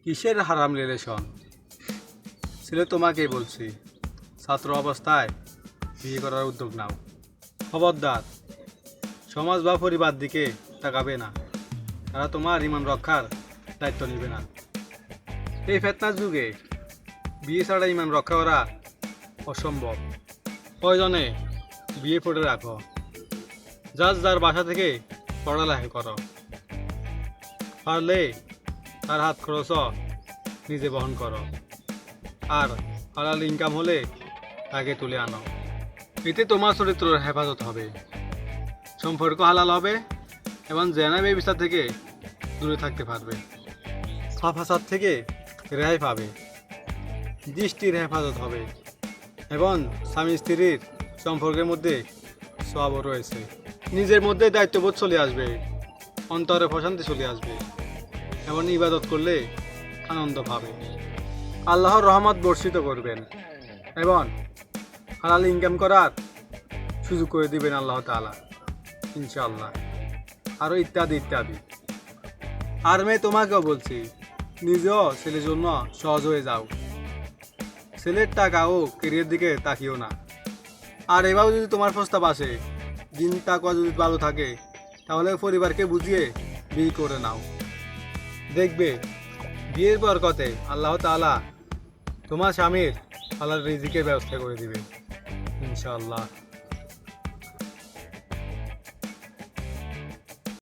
কিসের হারাম রিলেশন? ছেলে তোমাকেই বলছি, ছাত্র অবস্থায় বিয়ে করার উদ্যোগ নাও। খবরদার সমাজ বা পরিবার দিকে তাকাবে না, তারা তোমার ইমান রক্ষার দায়িত্ব নেবে না। এই ফেতনার যুগে বিয়ে ছাড়া ইমান রক্ষা করা অসম্ভব। প্রয়োজনে বিয়ে পড়ে রাখো, যার যার বাসা থেকে পড়ালেখা করো, পারলে তার হাত খরচ নিজে বহন করো, আর হালাল ইনকাম হলে তাকে তুলে আনো। এতে তোমার চরিত্রের হেফাজত হবে, সম্পর্ক হালাল হবে এবং জেনা ব্যবস্থা থেকে দূরে থাকতে পারবে। ফাসাদ থেকে রেহাই পাবে, দৃষ্টির হেফাজত হবে এবং স্বামী স্ত্রীর সম্পর্কের মধ্যে সওয়াবও রয়েছে। নিজের মধ্যে দায়িত্ববোধ চলে আসবে, অন্তরে প্রশান্তি চলে আসবে এবং ইবাদত করলে আনন্দ পাবে। আল্লাহর রহমত বর্ষিত করবেন এবং হালাল ইনকাম করার সুযোগ করে দিবেন আল্লাহ তাআলা, ইনশাআল্লাহ। আরও ইত্যাদি ইত্যাদি। আর মেয়ে তোমাকেও বলছি, নিজেও ছেলের জন্য সহজ হয়ে যাও। ছেলের টাকা ও কেরিয়ার দিকে তাকিও না। আর এভাবে যদি তোমার প্রস্তাব আসে, দিন তাকওয়া যদি ভালো থাকে, তাহলে পরিবারকে বুঝিয়ে বিয়ে করে নাও। দেখবে বিয়ের বরকতে আল্লাহ তাআলা তোমার স্বামীর হালাল রিজিকের ব্যবস্থা করে দিবে, ইনশাআল্লাহ।